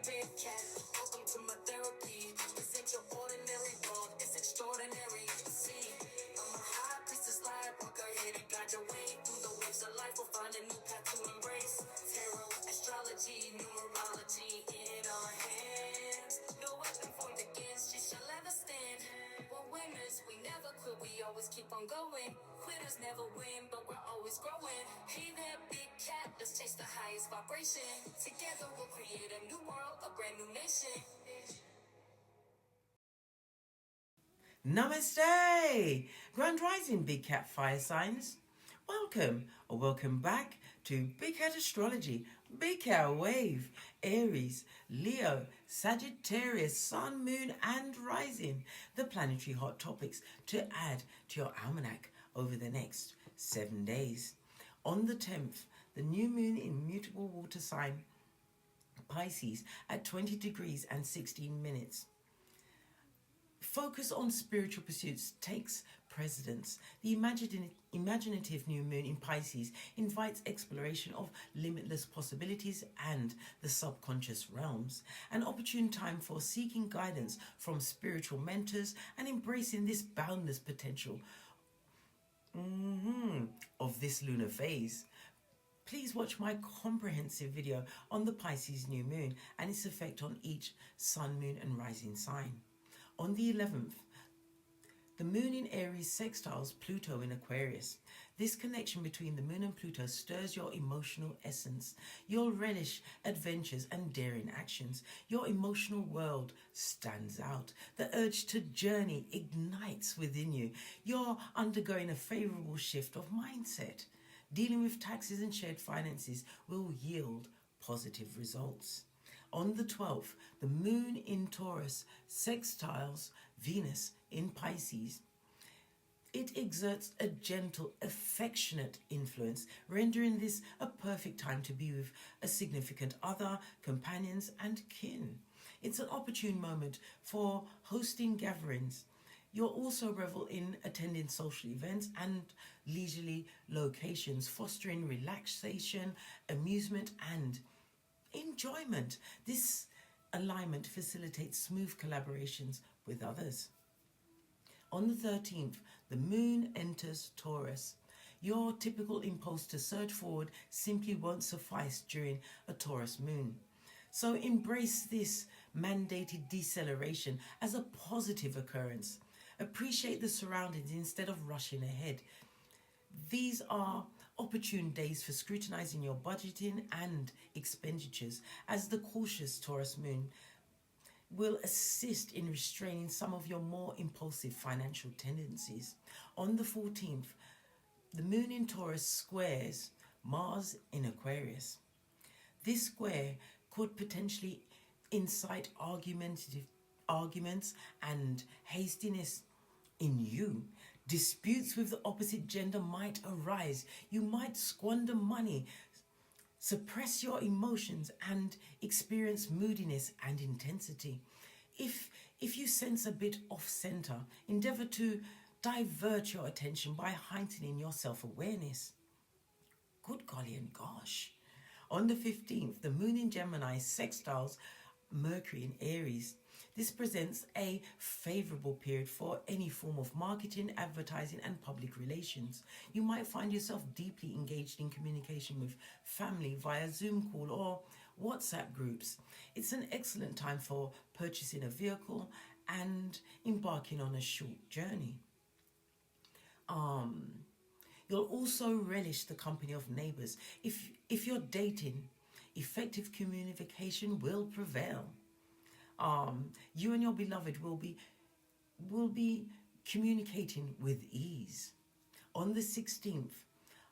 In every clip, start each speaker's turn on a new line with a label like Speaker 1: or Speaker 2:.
Speaker 1: big cat. Welcome to my therapy. This ain't your ordinary world, it's extraordinary. See, I'm a high priestess lightworker, here to guide your way through the waves of life. We'll find a new path to embrace. Tarot, astrology, numerology in our hands. No weapon formed against you shall ever stand. We're winners, we never quit, we always keep on going. Quitters never win, but we're always growing. Hey there, big cat, let's chase the highest vibration. Together we'll create a new world, a brand new nation.
Speaker 2: Namaste! Grand Rising Big Cat Fire Signs. Welcome or welcome back to Big Cat Astrology, Big Cat Wave, Aries, Leo, Sagittarius, Sun, Moon and Rising. The planetary hot topics to add to your almanac over the next 7 days. On the 10th, the new moon in mutable water sign Pisces at 20 degrees and 16 minutes. Focus on spiritual pursuits takes precedence. The imaginative new moon in Pisces invites exploration of limitless possibilities and the subconscious realms. An opportune time for seeking guidance from spiritual mentors and embracing this boundless potential of this lunar phase. Please watch my comprehensive video on the Pisces new moon and its effect on each sun, moon and rising sign. On the 11th, the moon in Aries sextiles Pluto in Aquarius. This connection between the moon and Pluto stirs your emotional essence. You'll relish adventures and daring actions. Your emotional world stands out. The urge to journey ignites within you. You're undergoing a favorable shift of mindset. Dealing with taxes and shared finances will yield positive results. On the 12th, the moon in Taurus sextiles Venus in Pisces. It exerts a gentle, affectionate influence, rendering this a perfect time to be with a significant other, companions and kin. It's an opportune moment for hosting gatherings. You'll also revel in attending social events and leisurely locations, fostering relaxation, amusement and enjoyment. This alignment facilitates smooth collaborations with others. On the 13th, the moon enters Taurus. Your typical impulse to surge forward simply won't suffice during a Taurus moon. So embrace this mandated deceleration as a positive occurrence. Appreciate the surroundings instead of rushing ahead. These are opportune days for scrutinizing your budgeting and expenditures, as the cautious Taurus moon will assist in restraining some of your more impulsive financial tendencies. On the 14th, the moon in Taurus squares Mars in Aquarius. This square could potentially incite arguments and hastiness in you. Disputes with the opposite gender might arise. You might squander money, suppress your emotions and experience moodiness and intensity. If you sense a bit off center, endeavor to divert your attention by heightening your self-awareness. Good golly and gosh. On the 15th, the moon in Gemini sextiles Mercury in Aries. This presents a favorable period for any form of marketing, advertising and public relations. You might find yourself deeply engaged in communication with family via Zoom call or WhatsApp groups. It's an excellent time for purchasing a vehicle and embarking on a short journey. You'll also relish the company of neighbors. If you're dating, effective communication will prevail. You and your beloved will be communicating with ease. On the 16th,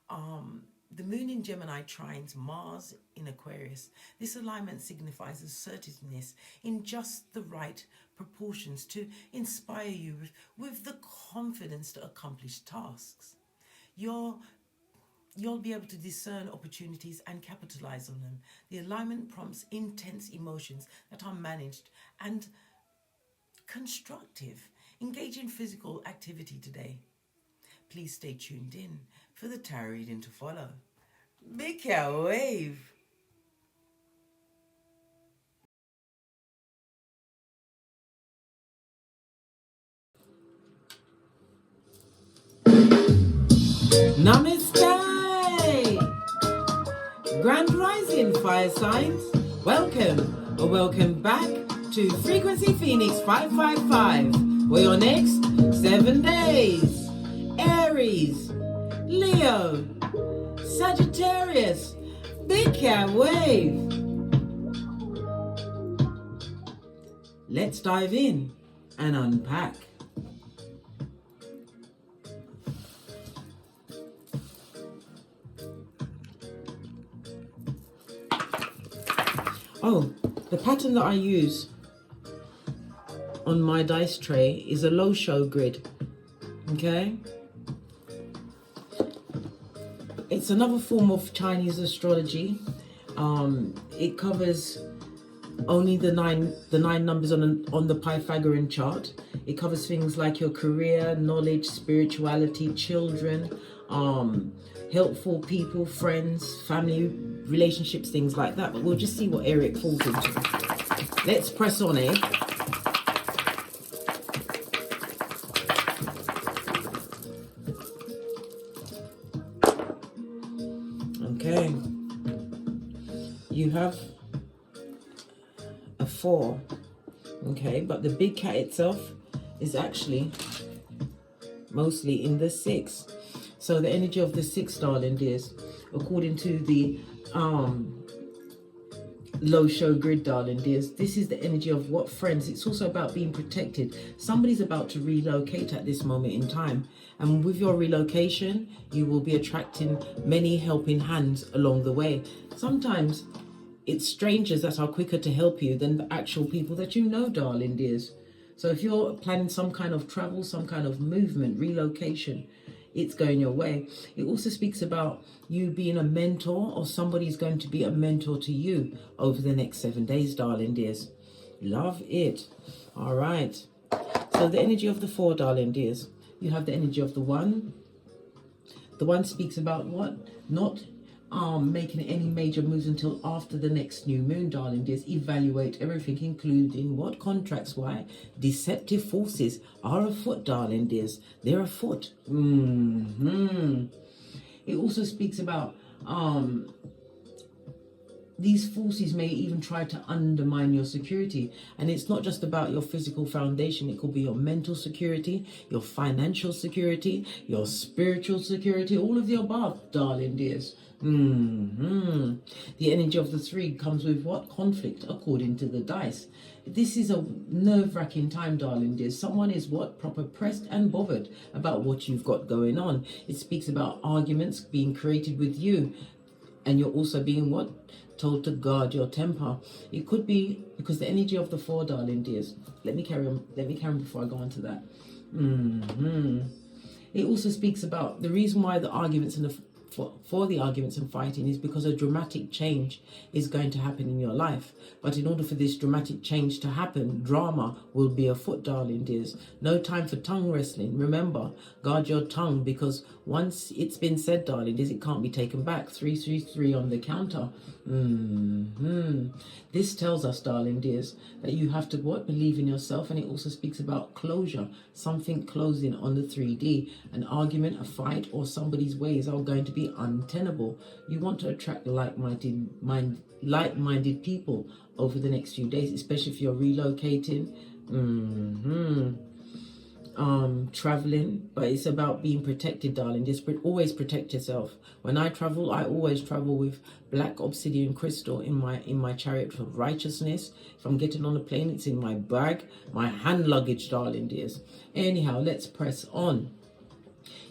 Speaker 2: the moon in Gemini trines Mars in Aquarius. This alignment signifies assertiveness in just the right proportions to inspire you with the confidence to accomplish tasks. You'll be able to discern opportunities and capitalize on them. The alignment prompts intense emotions that are managed and constructive. Engage in physical activity today. Please stay tuned in for the tarot reading to follow. Big Cat Wave. Namaste! Grand Rising Fire Signs, welcome or welcome back to Frequency Phoenix 555 for your next 7 days. Aries, Leo, Sagittarius, Big Cat Wave. Let's dive in and unpack. Oh, the pattern that I use on my dice tray is a low show grid, okay? It's another form of Chinese astrology. It covers only the nine numbers on the Pythagorean chart. It covers things like your career, knowledge, spirituality, children, helpful people, friends, family, relationships, things like that. But we'll just see what area it falls into. Let's press on, eh? Okay. You have a 4. Okay, but the big cat itself is actually mostly in the 6. So the energy of the 6, darling dears, according to the low show grid, darling dears, this is the energy of what friends. It's also about being protected. Somebody's about to relocate at this moment in time, and with your relocation you will be attracting many helping hands along the way. Sometimes it's strangers that are quicker to help you than the actual people that you know, darling dears. So if you're planning some kind of travel, some kind of movement, relocation, it's going your way. It also speaks about you being a mentor, or somebody's going to be a mentor to you over the next 7 days, darling dears. Love it. All right. So the energy of the 4, darling dears. You have the energy of the 1. The 1 speaks about what? Not making any major moves until after the next new moon, darling dears. Evaluate everything, including what contracts. Why? Deceptive forces are afoot, darling dears. They're afoot. It also speaks about these forces may even try to undermine your security. And it's not just about your physical foundation. It could be your mental security, your financial security, your spiritual security, all of the above, darling dears. The energy of the 3 comes with what? Conflict, according to the dice. This is a nerve-wracking time, darling dears. Someone is what? Proper pressed and bothered about what you've got going on. It speaks about arguments being created with you, and you're also being what? Told to guard your temper. It could be because the energy of the 4, darling dears. Let me carry on before I go on to that. It also speaks about the reason why the arguments and for the arguments and fighting is because a dramatic change is going to happen in your life. But in order for this dramatic change to happen, drama will be afoot, darling dears. No time for tongue wrestling. Remember, guard your tongue, because once it's been said, darling dears, it can't be taken back. 333 on the counter. This tells us, darling dears, that you have to what? Believe in yourself. And it also speaks about closure, something closing on the 3D. An argument, a fight, or somebody's ways are going to be untenable. You want to attract like-minded people over the next few days, especially if you're relocating, traveling. But it's about being protected, darling. Just always protect yourself. When I travel, I always travel with black obsidian crystal in my chariot of righteousness. If I'm getting on a plane, it's in my bag, my hand luggage, darling dears. Anyhow, let's press on.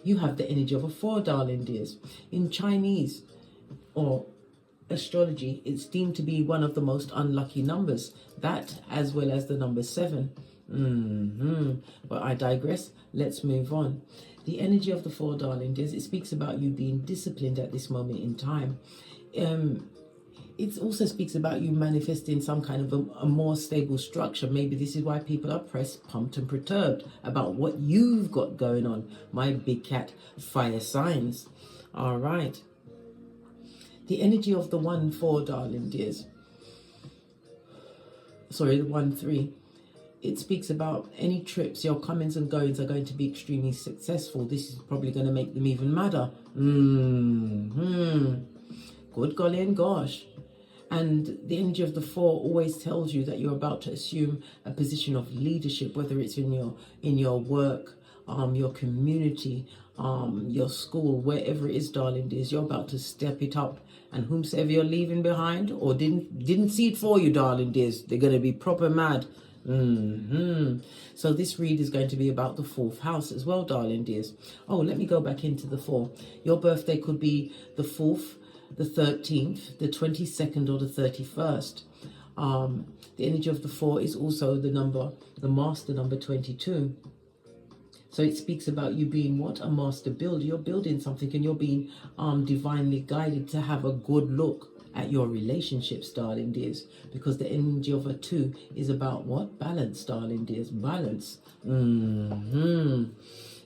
Speaker 2: You have the energy of a 4, darling dears. In Chinese or astrology, it's deemed to be one of the most unlucky numbers. That, as well as the number 7. But I digress. Let's move on. The energy of the 4, darling dears, it speaks about you being disciplined at this moment in time. It also speaks about you manifesting some kind of a more stable structure. Maybe this is why people are pressed, pumped and perturbed about what you've got going on, my big cat fire signs. All right. The energy of the 1-4, darling dears. Sorry, the 1-3. it speaks about any trips, your comings and goings are going to be extremely successful. This is probably going to make them even madder. Good golly and gosh. And the energy of the 4 always tells you that you're about to assume a position of leadership, whether it's in your work, your community, your school, wherever it is, darling dears. You're about to step it up, and whomsoever you're leaving behind or didn't see it for you, darling dears, they're going to be proper mad. So this read is going to be about the 4th house as well, darling dears. Oh, let me go back into the 4. Your birthday could be the 4th, the 13th, the 22nd, or the 31st. The energy of the 4 is also the master number 22. So it speaks about you being what? A master builder. You're building something, and you're being divinely guided to have a good look at your relationships, darling dears, because the energy of a 2 is about what? Balance, darling dears, balance. The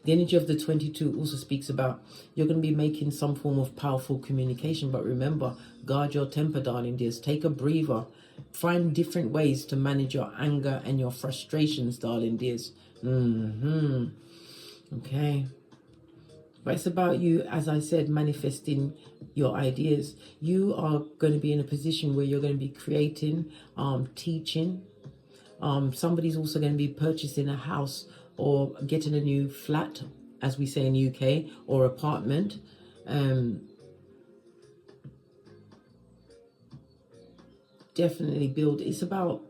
Speaker 2: energy of the 22 also speaks about you're going to be making some form of powerful communication, but remember, guard your temper, darling dears. Take a breather. Find different ways to manage your anger and your frustrations, darling dears. Okay. But it's about you, as I said, manifesting your ideas. You are going to be in a position where you're going to be creating, teaching. Somebody's also going to be purchasing a house or getting a new flat, as we say in the UK, or apartment. Definitely build. It's about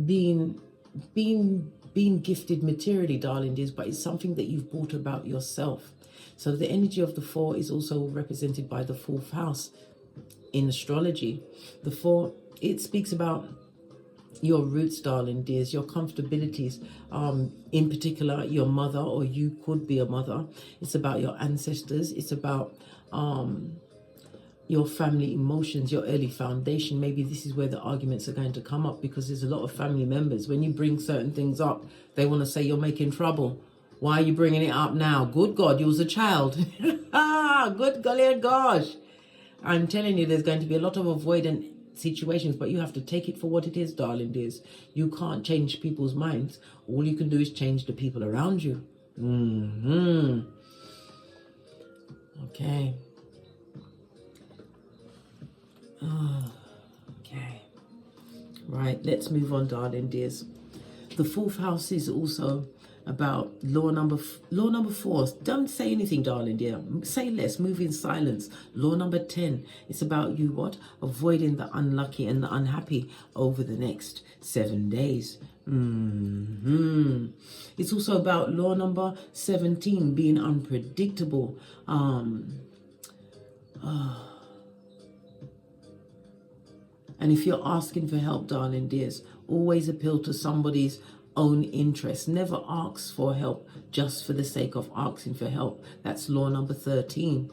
Speaker 2: being gifted materially, darling dears, but it's something that you've brought about yourself. So the energy of the 4 is also represented by the 4th house in astrology. The 4, it speaks about your roots, darling dears, your comfortabilities, in particular your mother, or you could be a mother. It's about your ancestors. It's about your family emotions, your early foundation. Maybe this is where the arguments are going to come up, because there's a lot of family members. When you bring certain things up, they want to say you're making trouble. Why are you bringing it up now? Good God, you was a child. Good golly and gosh. I'm telling you, there's going to be a lot of avoidant situations, but you have to take it for what it is, darling dears. You can't change people's minds. All you can do is change the people around you. Okay. Okay. Right, let's move on, darling dears. The 4th house is also about law number 4. Don't say anything, darling dear. Say less. Move in silence. Law number 10. It's about you what? Avoiding the unlucky and the unhappy over the next 7 days. It's also about law number 17, being unpredictable. And if you're asking for help, darling dears, always appeal to somebody's own interest. Never ask for help just for the sake of asking for help. That's law number 13.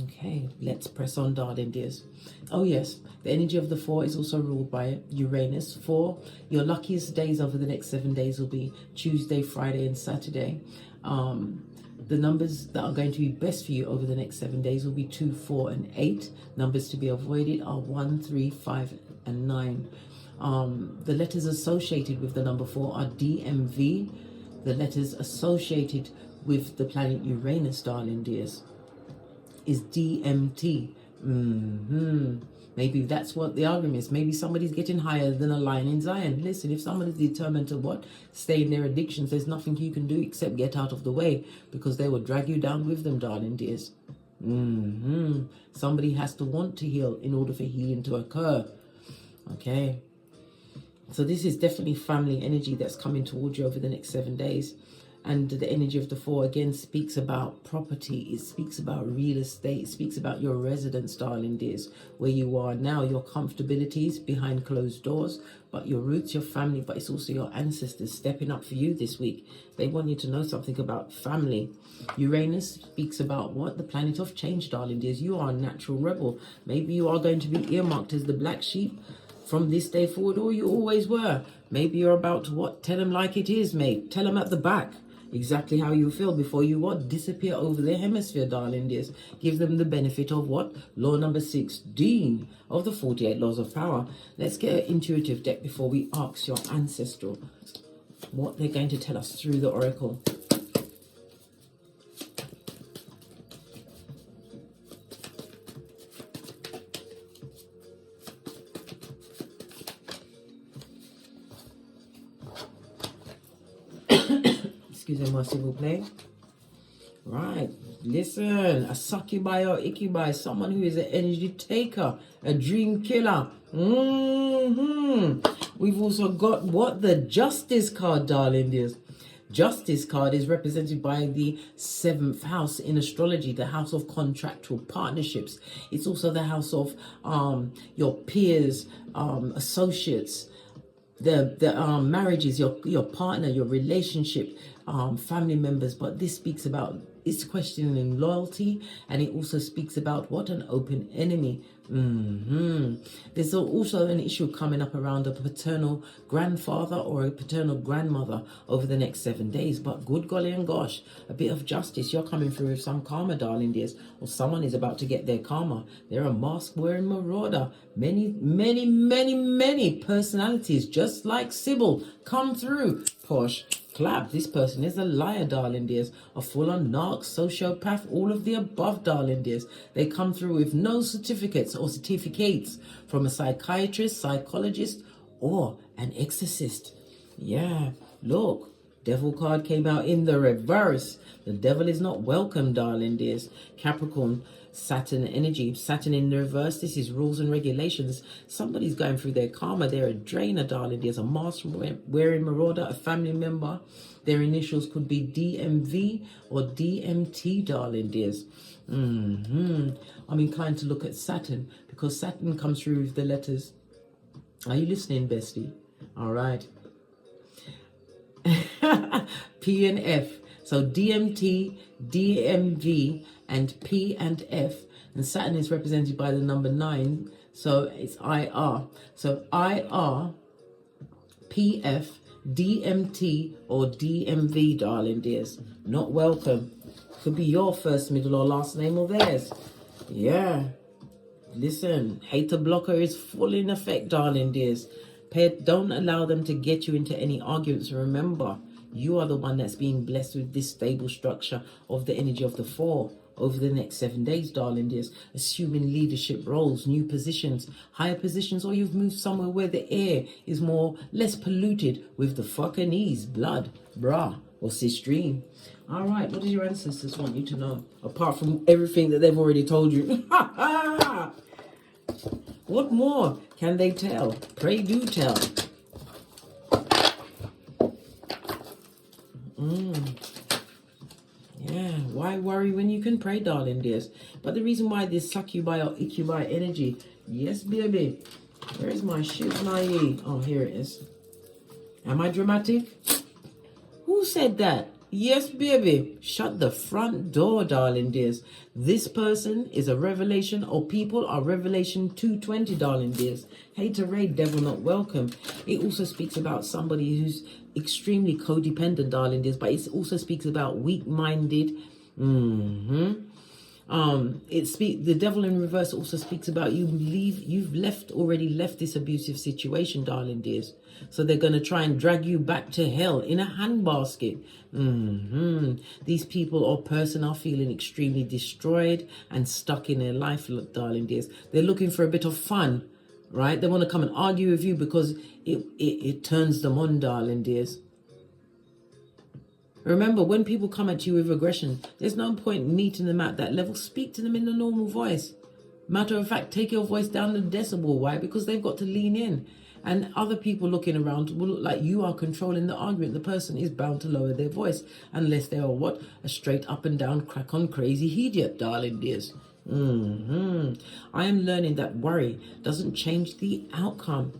Speaker 2: Okay, let's press on, darling dears. Oh yes, the energy of the 4 is also ruled by Uranus. 4, your luckiest days over the next 7 days will be Tuesday, Friday, and Saturday. The numbers that are going to be best for you over the next 7 days will be 2, 4, and 8. Numbers to be avoided are 1, 3, 5, and 9. The letters associated with the number 4 are DMV. The letters associated with the planet Uranus, darling dears, is DMT. Maybe that's what the argument is. Maybe somebody's getting higher than a lion in Zion. Listen, if somebody's determined to what? Stay in their addictions, there's nothing you can do except get out of the way, because they will drag you down with them, darling dears. Somebody has to want to heal in order for healing to occur. Okay. So this is definitely family energy that's coming towards you over the next 7 days. And the energy of the 4 again speaks about property. It speaks about real estate. It speaks about your residence, darling dears, where you are now, your comfortabilities behind closed doors, but your roots, your family, but it's also your ancestors stepping up for you this week. They want you to know something about family. Uranus speaks about what? The planet of change, darling dears. You are a natural rebel. Maybe you are going to be earmarked as the black sheep from this day forward, or you always were. Maybe you're about to what? Tell them like it is, mate. Tell them at the back. exactly how you feel before you what? Disappear over the hemisphere, darling dears. Give them the benefit of what? Law number 16 of the 48 laws of power. Let's get an intuitive deck before we ask your ancestral what they're going to tell us through the oracle. Excusez-moi, s'il vous plaît. Right, listen, a succubi or ikibai, someone who is an energy taker, a dream killer. We've also got what? The Justice card, darling dears. Justice card is represented by the 7th house in astrology, the house of contractual partnerships. It's also the house of your peers, associates, the marriages, your partner, your relationship, family members. But this speaks about, it's questioning loyalty, and it also speaks about what? An open enemy. There's also an issue coming up around a paternal grandfather or a paternal grandmother over the next 7 days. But good golly and gosh, a bit of justice. You're coming through with some karma, darling dears, or someone is about to get their karma. They're a mask-wearing marauder. Many personalities, just like Sybil, come through. Posh. Clap, this person is a liar, darling dears, a full-on narc, sociopath, all of the above, darling dears. They come through with no certificates or certificates from a psychiatrist, psychologist, or an exorcist. Yeah, look, devil card came out in the reverse. The devil is not welcome, darling dears. Capricorn, Saturn energy, Saturn in the reverse. This is rules and regulations. Somebody's going through their karma. They're a drainer, darling. There's a mask-wearing marauder, a family member. Their initials could be DMV or DMT, darling dears. I'm inclined to look at Saturn because Saturn comes through with the letters. Are you listening, bestie? All right. P and F. So DMT, DMV, and P and F. And Saturn is represented by the number 9. So it's IR. So IR, PF, DMT, or DMV, darling dears. Not welcome. Could be your first, middle, or last name or theirs. Yeah. Listen, hater blocker is full in effect, darling dears. Don't allow them to get you into any arguments. Remember, you are the one that's being blessed with this stable structure of the energy of the 4 over the next 7 days, darling dears. Assuming leadership roles, new positions, higher positions, or you've moved somewhere where the air is less polluted with the fucking blood, bra, or cis stream. All right, what does your ancestors want you to know? Apart from everything that they've already told you. What more can they tell? Pray do tell. Yeah, why worry when you can pray, darling dears? But the reason why this succubi or icubi energy, yes, baby. Where is my shit, my Oh, here it is. Am I dramatic? Who said that? Yes, baby. Shut the front door, darling dears. This person is a revelation, or people are revelation 220, darling dears. Hater raid, devil not welcome. It also speaks about somebody who's extremely codependent, darling dears, but it also speaks about weak-minded. The devil in reverse also speaks about you've already left this abusive situation, darling dears. So they're going to try and drag you back to hell in a handbasket. These people or person are feeling extremely destroyed and stuck in their life, darling dears. They're looking for a bit of fun, right? They want to come and argue with you because it turns them on, darling dears. Remember, when people come at you with aggression, there's no point meeting them at that level. Speak to them in a normal voice. Matter of fact, take your voice down the decibel. Why? Because they've got to lean in. And other people looking around will look like you are controlling the argument. The person is bound to lower their voice unless they are what? A straight up and down crack on crazy idiot, darling dears. I am learning that worry doesn't change the outcome.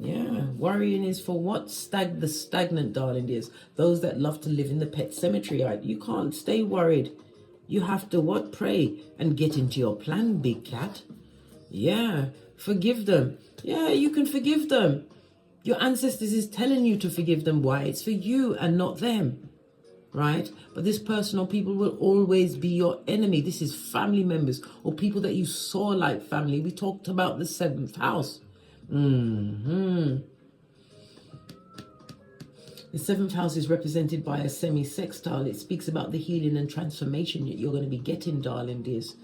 Speaker 2: Yeah, worrying is for what? The stagnant, darling dears. Those that love to live in the pet cemetery. You can't stay worried. You have to what? Pray and get into your plan, big cat. Yeah, forgive them. Yeah, you can forgive them. Your ancestors is telling you to forgive them. Why? It's for you and not them. right? But this person or people will always be your enemy. This is family members or people that you saw like family. We talked about the 7th house. The 7th house is represented by a semi-sextile. It speaks about the healing and transformation that you're going to be getting, darling dears.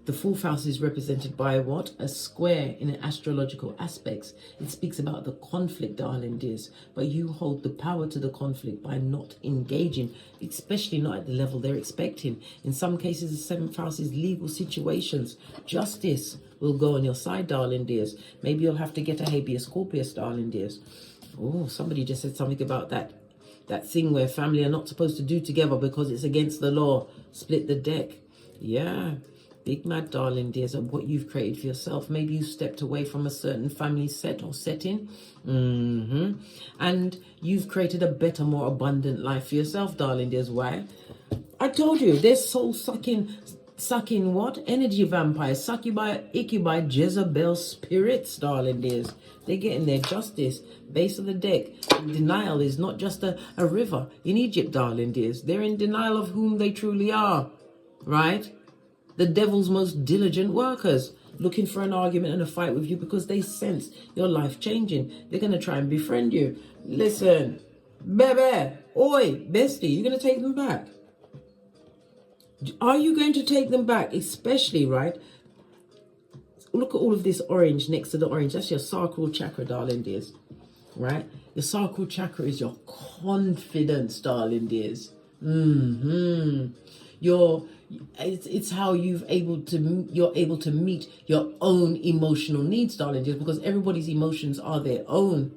Speaker 2: The 4th house is represented by what? A square in an astrological aspects. It speaks about the conflict, darling dears. But you hold the power to the conflict by not engaging, especially not at the level they're expecting. In some cases, the 7th house is legal situations. Justice will go on your side, darling dears. Maybe you'll have to get a habeas corpus, darling dears. Oh, somebody just said something about that thing where family are not supposed to do together because it's against the law. Split the deck. Yeah. Big mad, darling dears, of what you've created for yourself. Maybe you stepped away from a certain family set or setting. And you've created a better, more abundant life for yourself, darling dears. Why? I told you, they're soul sucking what? Energy vampires. Succubi, Iccubi, Jezebel spirits, darling dears. They're getting their justice. Base of the deck. Denial is not just a river in Egypt, darling dears. They're in denial of whom they truly are. Right? The devil's most diligent workers, looking for an argument and a fight with you because they sense your life changing. They're going to try and befriend you. Listen, baby, oi, bestie, you're going to take them back. Are you going to take them back? Especially, right? Look at all of this orange next to the orange. That's your sacral chakra, darling dears. Right? Your sacral chakra is your confidence, darling dears. It's how you're able to meet your own emotional needs, darling dears, because everybody's emotions are their own.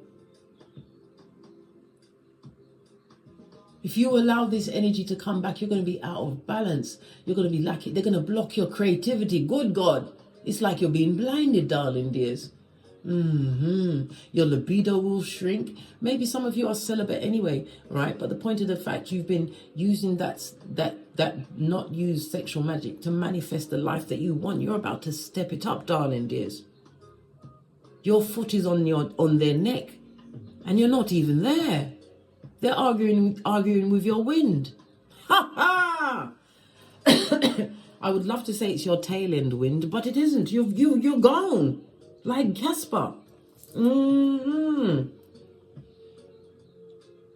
Speaker 2: If you allow this energy to come back, you're going to be out of balance. You're going to be lacking. They're going to block your creativity. Good God. It's like you're being blinded, darling dears. Your libido will shrink. Maybe some of you are celibate anyway, right? But the point of the fact, you've been using that not used sexual magic to manifest the life that you want. You're about to step it up, darling dears. Your foot is on their neck, and you're not even there. They're arguing with your wind. Ha ha! I would love to say it's your tail end wind, but it isn't. You're gone. Like Casper.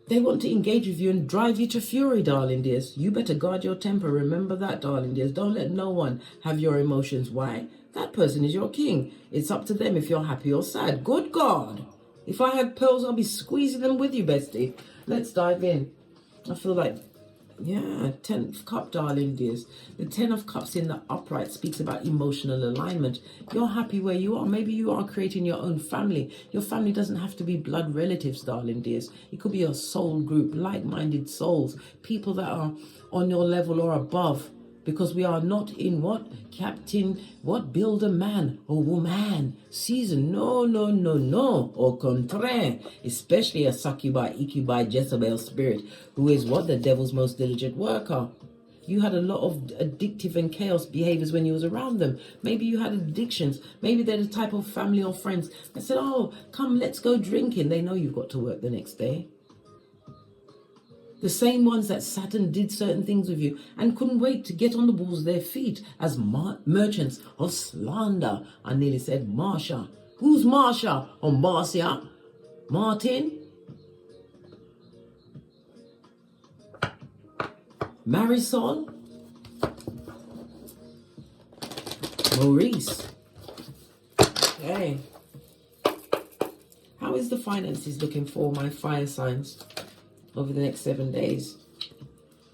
Speaker 2: They want to engage with you and drive you to fury, darling dears. You better guard your temper. Remember that, darling dears. Don't let no one have your emotions. Why? That person is your king. It's up to them if you're happy or sad. Good God. If I had pearls, I'll be squeezing them with you, bestie. Let's dive in. I feel like, yeah, 10th cup, darling dears. The 10 of cups in the upright speaks about emotional alignment. You're happy where you are. Maybe you are creating your own family. Your family doesn't have to be blood relatives, darling dears. It could be a soul group, like-minded souls, people that are on your level or above. Because we are not in build a man or woman season. No. Au contraire. Especially a succubi, Iccubi, Jezebel spirit, who is what? The devil's most diligent worker. You had a lot of addictive and chaos behaviors when you was around them. Maybe you had addictions. Maybe they're the type of family or friends that said, oh, come, let's go drinking. They know you've got to work the next day. The same ones that sat and did certain things with you and couldn't wait to get on the balls of their feet as merchants of slander. I nearly said Marsha. Who's Marsha or Marcia? Martin? Marisol? Maurice? Hey. How is the finances looking for my fire signs over the next 7 days?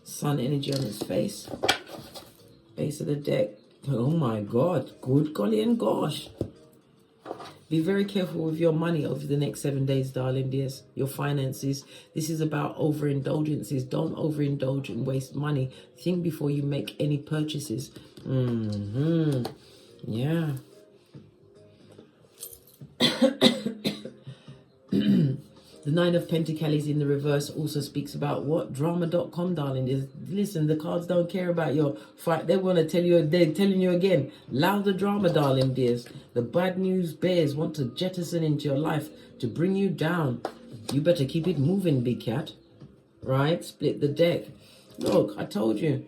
Speaker 2: Sun energy on its face. Base of the deck. Oh my God. Good golly and gosh. Be very careful with your money over the next 7 days, darling dears. Your finances. This is about overindulgences. Don't overindulge and waste money. Think before you make any purchases. Yeah. The 9 of Pentacles in the reverse also speaks about what? Drama.com, darling. Listen, the cards don't care about your fight. They want to tell you, they're telling you again. Louder drama, darling dears. The bad news bears want to jettison into your life to bring you down. You better keep it moving, big cat. right? Split the deck. Look, I told you.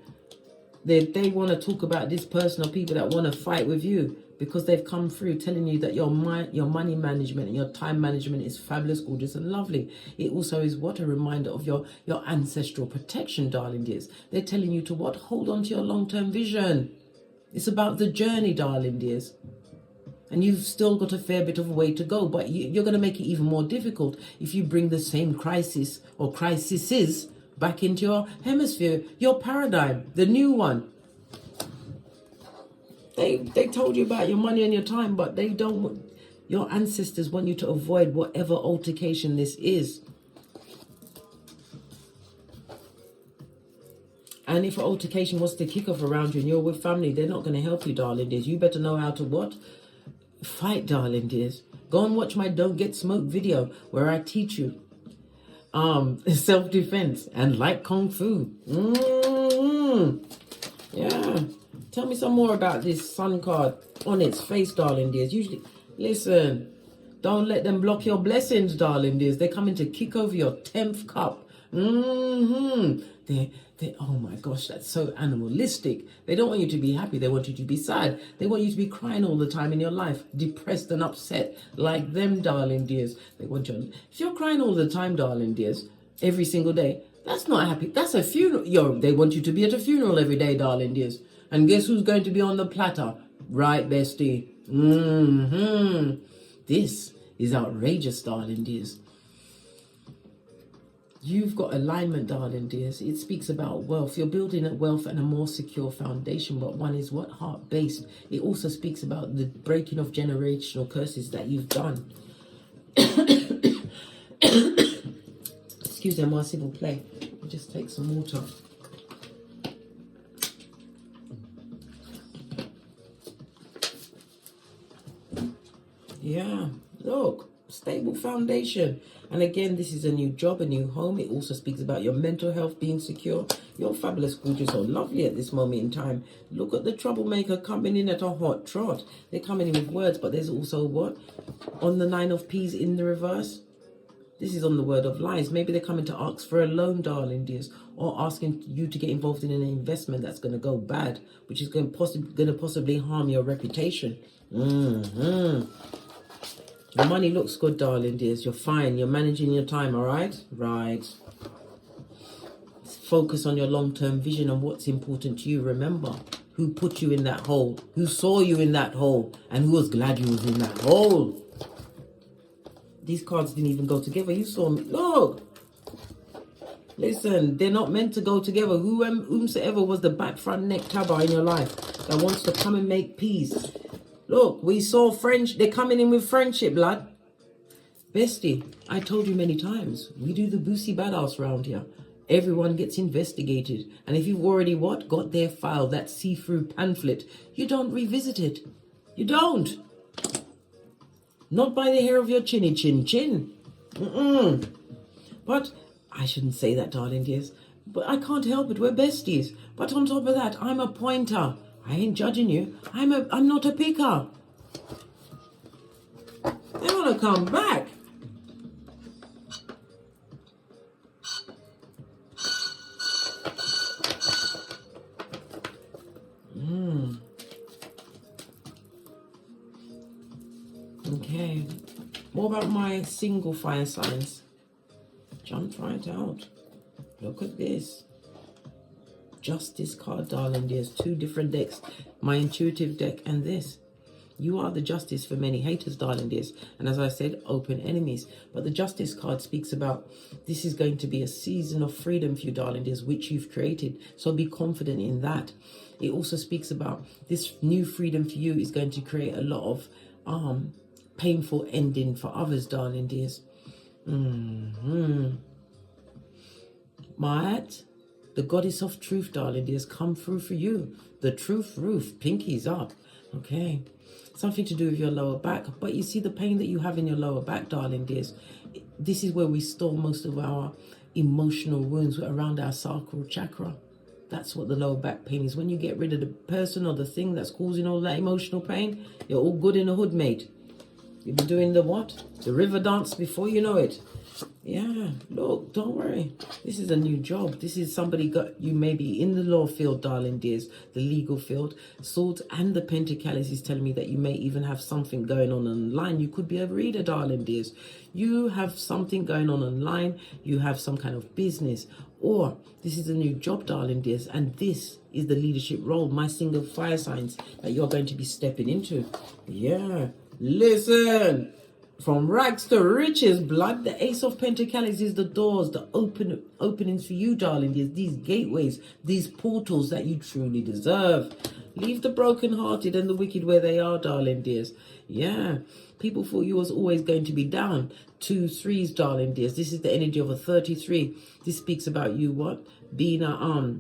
Speaker 2: They want to talk about this person or people that want to fight with you because they've come through telling you that your money management and your time management is fabulous, gorgeous, and lovely. It also is what a reminder of your ancestral protection, darling dears. They're telling you to what? Hold on to your long-term vision. It's about the journey, darling dears. And you've still got a fair bit of a way to go, but you're going to make it even more difficult if you bring the same crisis or crises back into your hemisphere, your paradigm, the new one. They told you about your money and your time, but they don't. Your ancestors want you to avoid whatever altercation this is. And if an altercation was to kick off around you and you're with family, they're not going to help you, darling dears. You better know how to what? Fight, darling dears. Go and watch my Don't Get Smoked video where I teach you self-defense and light kung fu. Yeah. Tell me some more about this sun card on its face, darling dears. Usually, listen, don't let them block your blessings, darling dears. They're coming to kick over your 10th cup. Oh my gosh, that's so animalistic. They don't want you to be happy. They want you to be sad. They want you to be crying all the time in your life, depressed and upset like them, darling dears. They want you. If you're crying all the time, darling dears, every single day, that's not happy. That's a funeral. They want you to be at a funeral every day, darling dears. And guess who's going to be on the platter? Right, bestie. This is outrageous, darling dears. You've got alignment, darling dears. It speaks about wealth. You're building a wealth and a more secure foundation, but one is what? Heart-based. It also speaks about the breaking of generational curses that you've done. Excuse me, my civil play. I'll just take some water. Yeah, look, stable foundation. And again, this is a new job, a new home. It also speaks about your mental health being secure. You're fabulous, gorgeous, or lovely at this moment in time. Look at the troublemaker coming in at a hot trot. They're coming in with words, but there's also what? On the 9 of Peas in the reverse. This is on the word of lies. Maybe they're coming to ask for a loan, darling dears, or asking you to get involved in an investment that's going to go bad, which is going to possibly harm your reputation. The money looks good, darling dears. You're fine. You're managing your time, all right? Right. Focus on your long-term vision and what's important to you. Remember who put you in that hole, who saw you in that hole, and who was glad you was in that hole. These cards didn't even go together. You saw me. Look. Listen, they're not meant to go together. Whomsoever was the back, front, neck tabber in your life that wants to come and make peace. Look, we saw French. They're coming in with friendship, lad. Bestie, I told you many times, we do the Boosie Badass round here. Everyone gets investigated. And if you've already what? Got their file, that see-through pamphlet, you don't revisit it. You don't. Not by the hair of your chinny chin. But I shouldn't say that, darling dears. But I can't help it. We're besties. But on top of that, I'm a pointer. I ain't judging you. I'm not a picker. They want to come back. Okay. What about my single fire signs? Jumped right out. Look at this. Justice card, darling dears. 2 different decks. My intuitive deck and this. You are the justice for many haters, darling dears. And as I said, open enemies. But the justice card speaks about this is going to be a season of freedom for you, darling dears, which you've created. So be confident in that. It also speaks about this new freedom for you is going to create a lot of painful ending for others, darling dears. Maat, the goddess of truth, darling dears, come through for you. The truth roof, pinkies up. Okay. Something to do with your lower back. But you see the pain that you have in your lower back, darling dears. This is where we store most of our emotional wounds around our sacral chakra. That's what the lower back pain is. When you get rid of the person or the thing that's causing all that emotional pain, you're all good in the hood, mate. You'll be doing the what? The river dance before you know it. Yeah, look, don't worry. This is a new job. This is somebody got you maybe in the law field, darling dears, the legal field. Swords and the Pentacles is telling me that you may even have something going on online. You could be a reader, darling dears. You have something going on online. You have some kind of business. Or this is a new job, darling dears. And this is the leadership role, my single fire signs that you're going to be stepping into. Yeah, listen. From rags to riches, blood. The Ace of Pentacles is the doors, the openings for you, darling. There's these gateways, these portals that you truly deserve. Leave the broken-hearted and the wicked where they are, darling dears. Yeah, people thought you was always going to be down. 2 3s, darling dears. This is the energy of a 33. This speaks about you, what? Being a,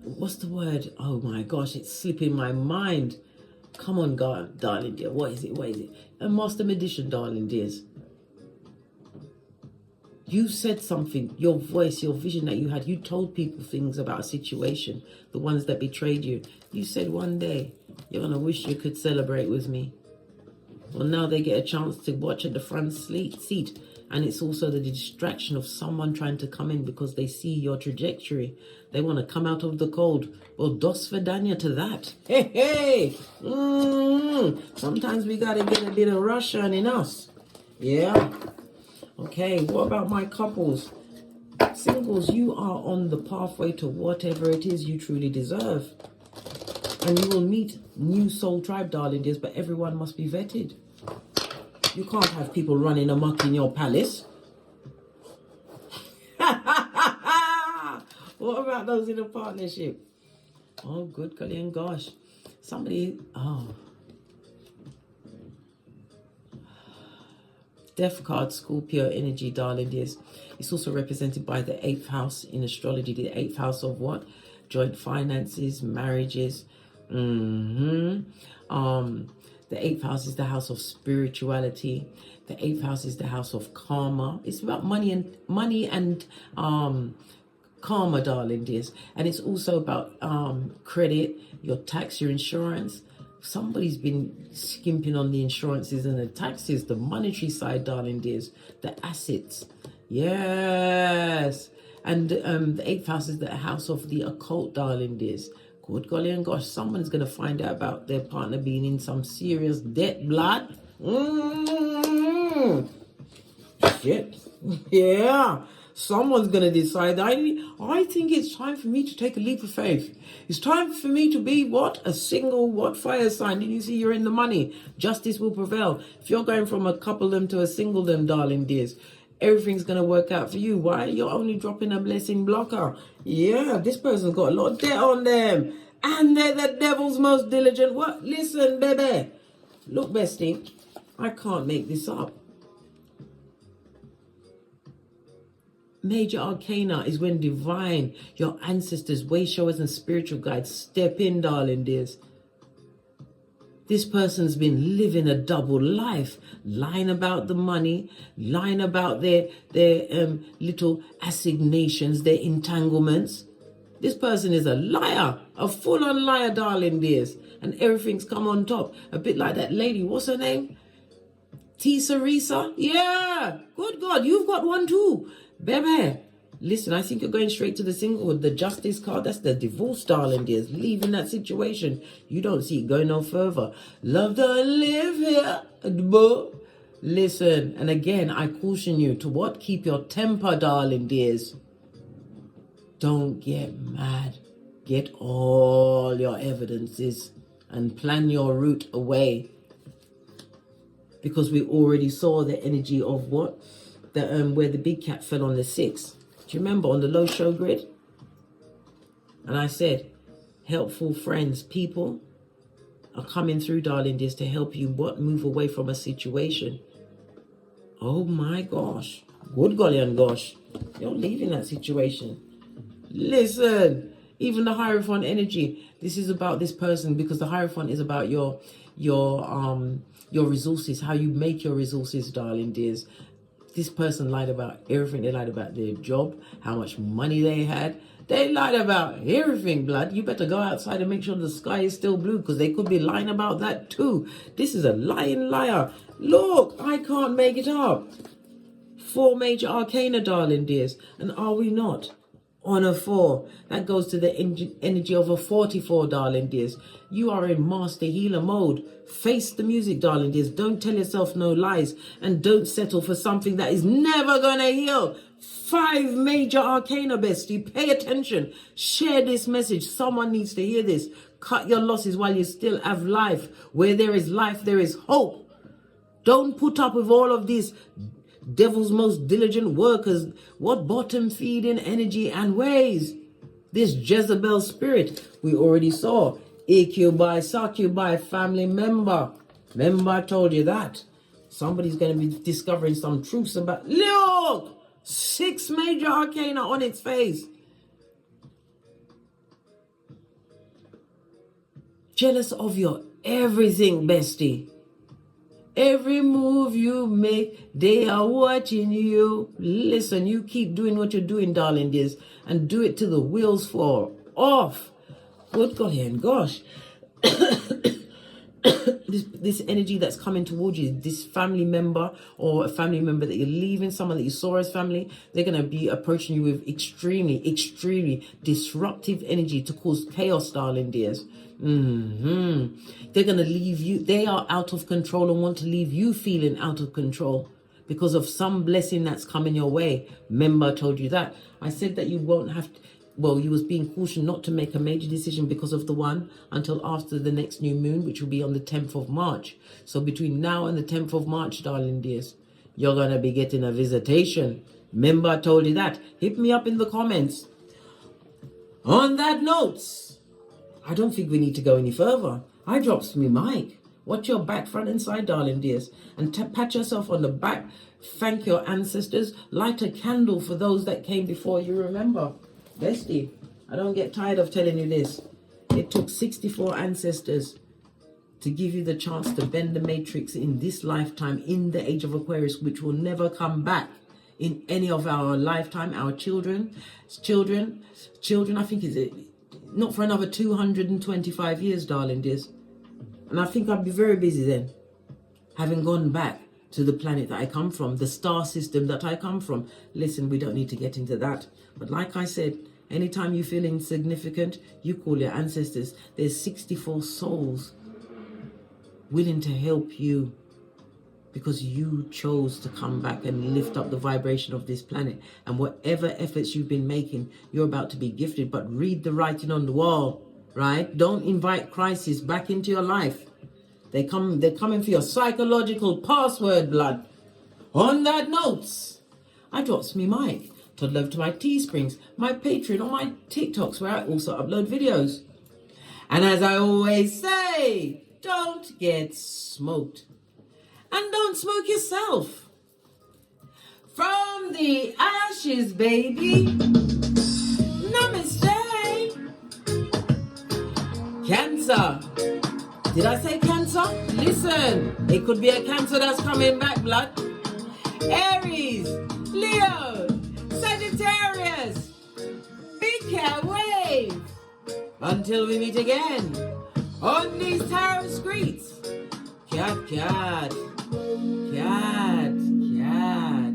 Speaker 2: what's the word? Oh my gosh, it's slipping my mind. Come on, God, darling dear. What is it? What is it? A master magician, darling dears. You said something, your voice, your vision that you had. You told people things about a situation, the ones that betrayed you. You said one day, you're going to wish you could celebrate with me. Well, now they get a chance to watch at the front seat. And it's also the distraction of someone trying to come in because they see your trajectory. They want to come out of the cold. Well, dos vidania to that. Hey, hey. Sometimes we got to get a bit of Russian in us. Yeah. Okay, what about my couples? Singles, you are on the pathway to whatever it is you truly deserve. And you will meet new soul tribe, darling dears, but everyone must be vetted. You can't have people running amok in your palace. What about those in a partnership? Oh, good golly and gosh. Somebody, Death card, Scorpio energy, darling dears. It's also represented by the 8th house in astrology. The 8th house of what? Joint finances, marriages. The 8th house is the house of spirituality. The 8th house is the house of karma. It's about money and karma, darling dears. And it's also about credit, your tax, your insurance. Somebody's been skimping on the insurances and the taxes, the monetary side, darling dears, the assets. Yes. And the 8th house is the house of the occult, darling dears. Good golly and gosh, someone's going to find out about their partner being in some serious debt, blood. Shit. Yeah. Someone's going to decide, I think it's time for me to take a leap of faith. It's time for me to be what? A single fire sign. Did you see you're in the money? Justice will prevail. If you're going from a coupledom to a singledom, darling dears, everything's going to work out for you. Why? You're only dropping a blessing blocker. Yeah, this person's got a lot of debt on them. And they're the devil's most diligent. What? Listen, baby. Look, bestie, I can't make this up. Major arcana is when divine, your ancestors, way showers and spiritual guides step in, darling dears. This person's been living a double life, lying about the money, lying about their little assignations, their entanglements. This person is a liar, a full-on liar, darling dears. And everything's come on top. A bit like that lady, what's her name? Risa? Yeah, good God, you've got one too. Baby, listen, I think you're going straight to the singlehood. The justice card, that's the divorce, darling dears. Leaving that situation. You don't see it going no further. Love don't live here. Listen, and again, I caution you to what? Keep your temper, darling dears. Don't get mad. Get all your evidences and plan your route away. Because we already saw the energy of what? Where the big cat fell on the 6th. Do you remember on the low show grid? And I said, helpful friends, people are coming through, darling dears, to help you what? Move away from a situation. Oh my gosh. Good golly and gosh. You're leaving that situation. Listen, even the Hierophant energy. This is about this person because the Hierophant is about your resources, how you make your resources, darling dears. This person lied about everything. They lied about their job, how much money they had. They lied about everything, blood. You better go outside and make sure the sky is still blue because they could be lying about that too. This is a lying liar. Look, I can't make it up. 4 major arcana, darling dears. And are we not? On a 4. That goes to the energy of a 44, darling dears. You are in master healer mode. Face the music, darling dears. Don't tell yourself no lies. And don't settle for something that is never going to heal. 5 major arcana, bestie. Pay attention. Share this message. Someone needs to hear this. Cut your losses while you still have life. Where there is life, there is hope. Don't put up with all of this devil's most diligent workers, what bottom feeding energy and ways. This Jezebel spirit, we already saw. Incubi, succubi, family member. Remember I told you that. Somebody's going to be discovering some truths about... Look! 6 major arcana on its face. Jealous of your everything, bestie. Every move you make, they are watching you. Listen, you keep doing what you're doing, darling dears, and do it till the wheels fall off. Good God, and gosh. This energy that's coming towards you, this family member or a family member that you're leaving, someone that you saw as family, they're going to be approaching you with extremely disruptive energy to cause chaos, darling dears. They're going to leave you. They are out of control and want to leave you feeling out of control because of some blessing that's coming your way. Remember, I told you that. I said that you won't have to. Well, you was being cautioned not to make a major decision because of the one until after the next new moon, which will be on the 10th of March. So between now and the 10th of March, darling dears, you're going to be getting a visitation. Remember, I told you that. Hit me up in the comments. On that note, I don't think we need to go any further. I drops me mic. Watch your back, front and side, darling dears. And pat yourself on the back. Thank your ancestors. Light a candle for those that came before you, remember. Bestie, I don't get tired of telling you this. It took 64 ancestors to give you the chance to bend the matrix in this lifetime, in the age of Aquarius, which will never come back in any of our lifetime. Our children, I think it's not for another 225 years, darling dears. And I think I'd be very busy then, having gone back to the planet that I come from, the star system that I come from. Listen, we don't need to get into that. But like I said, anytime you feel insignificant, you call your ancestors. There's 64 souls willing to help you because you chose to come back and lift up the vibration of this planet. And whatever efforts you've been making, you're about to be gifted. But read the writing on the wall, right? Don't invite crisis back into your life. They're coming for your psychological password, blood. On that note, I drops me mic. Todd love to my Teesprings, my Patreon, or my TikToks, where I also upload videos. And as I always say, don't get smoked. And don't smoke yourself. From the ashes, baby. Namaste. Cancer. Did I say cancer? Listen, it could be a cancer that's coming back, blood. Aries, Leo, Sagittarius, big cat wave. Until we meet again on these tarot streets. Cat, cat, cat, cat.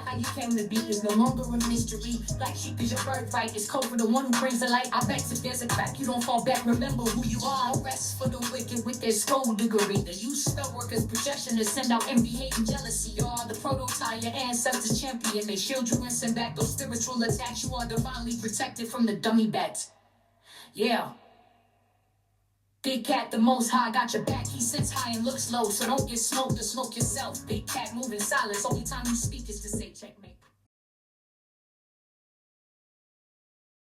Speaker 1: How you came to be is no longer a mystery. Black sheep is your birthright. It's code for the one who brings the light. I bet if there's a crack, you don't fall back. Remember who you are. No rest for the wicked with their skullduggery. The use spell workers' projection to send out envy, hate, and jealousy. You are the prototype, your ancestors champion. They shield you and send back those spiritual attacks. You are divinely protected from the dummy bats. Yeah. Big cat, the most high, got your back. He sits high and looks low, so don't get smoked or smoke yourself. Big cat moving silence. Only time you speak is to say checkmate.